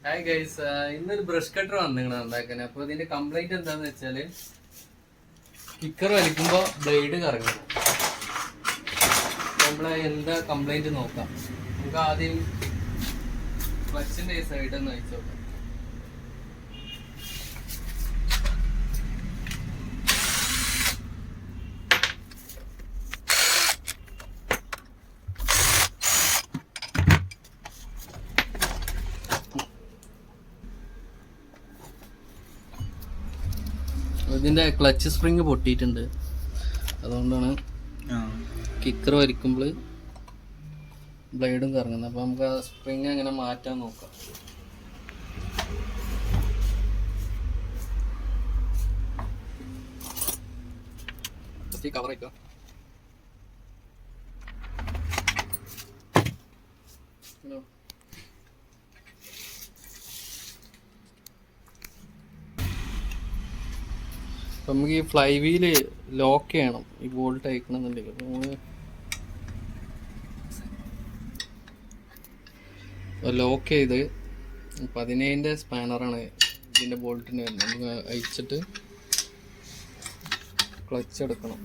Hi guys, ഇന്നൊരു brush cutter വന്നിങ്ങനെ ഉണ്ടാക്കാൻ. അപ്പോൾ ഇതിന്റെ കംപ്ലൈന്റ് എന്താന്ന് വെച്ചാല് കിക്കർ വലിക്കുമ്പോൾ ബ്ലേഡ് കറങ്ങുന്നു. നമ്മളെ എന്താ കംപ്ലൈന്റ് നോക്കാം. നമുക്ക് ആദ്യം ക്ലച്ചിന്റെ സൈഡ് ഒന്ന് അയച്ചു നോക്കാം. ഇതിൻ്റെ ക്ലച്ച് സ്പ്രിങ് പൊട്ടിയിട്ടുണ്ട്. അതുകൊണ്ടാണ് കിക്കർ വലിക്കുമ്പോൾ ബ്ലേഡും കറങ്ങുന്നത്. അപ്പോൾ നമുക്ക് ആ സ്പ്രിങ് എങ്ങനെ മാറ്റാൻ നോക്കാം. കവർ വയ്ക്കാം. അപ്പം നമുക്ക് ഈ ഫ്ലൈ വീല് ലോക്ക് ചെയ്യണം. ഈ ബോൾട്ട് അയക്കണമെന്നുണ്ടെങ്കിൽ ലോക്ക് ചെയ്ത് 17 സ്പാനറാണ് ഇതിൻ്റെ ബോൾട്ടിന് വരുന്നത്. നമുക്ക് അയച്ചിട്ട് ക്ലച്ച് എടുക്കണം.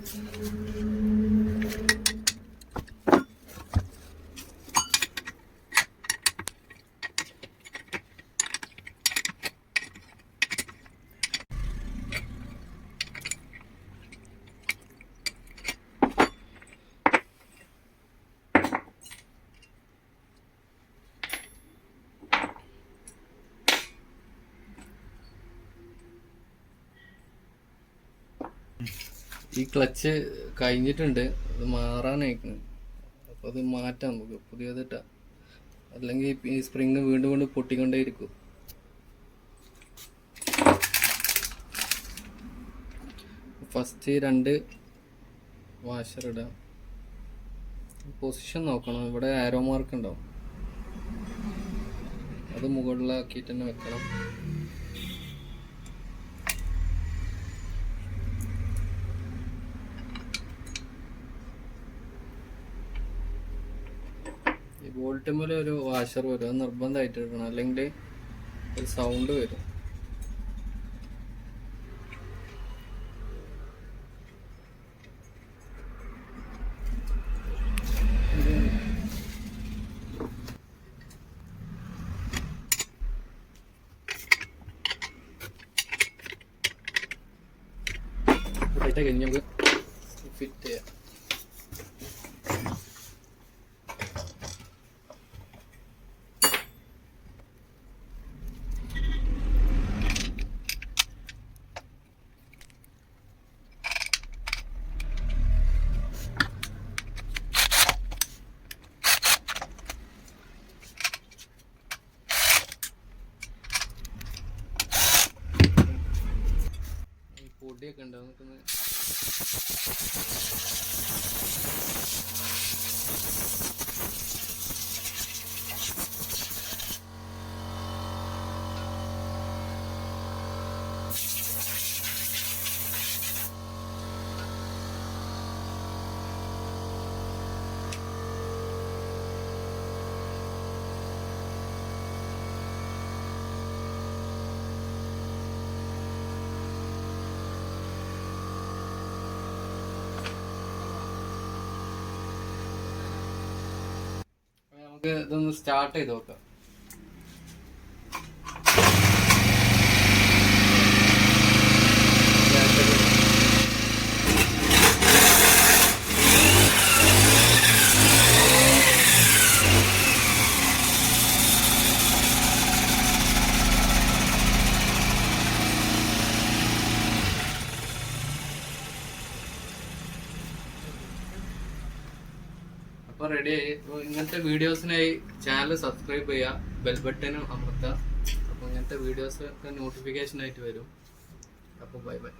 ഈ ക്ലച്ച് കഴിഞ്ഞിട്ടുണ്ട്, അത് മാറാനായിരിക്കും. അപ്പോൾ അത് മാറ്റാം നമുക്ക്, പുതിയതിട്ടാ. അല്ലെങ്കിൽ ഈ സ്പ്രിങ് വീണ്ടും വീണ്ടും പൊട്ടിക്കൊണ്ടേയിരിക്കും. ഫസ്റ്റ് 2 വാഷർ ഇടാം. പൊസിഷൻ നോക്കണം. ഇവിടെ ആരോ മാർക്ക് ഉണ്ടാവും, അത് മുകളിലാക്കിയിട്ട് തന്നെ വെക്കണം. ഈ ബോൾട്ടുമ്പോൾ ഒരു വാഷർ വരും, അത് നിർബന്ധമായിട്ട് എടുക്കണം, അല്ലെങ്കിൽ ഒരു സൗണ്ട് വരും. ടൈറ്റായി കഴിഞ്ഞ് നമുക്ക് ഫിറ്റ് ചെയ്യാം. പൊടിയൊക്കെ ഉണ്ടാവും. നമുക്കൊന്ന് ഇതൊന്ന് സ്റ്റാർട്ട് ചെയ്ത് നോക്കാം. അപ്പോൾ റെഡി ആയി. അപ്പോൾ ഇങ്ങനത്തെ വീഡിയോസിനായി ചാനൽ സബ്സ്ക്രൈബ് ചെയ്യുക, ബെൽ ബട്ടനും അമർത്തുക. അപ്പോൾ ഇങ്ങനത്തെ വീഡിയോസ് നോട്ടിഫിക്കേഷൻ ആയിട്ട് വരും. അപ്പോൾ ബൈ ബൈ.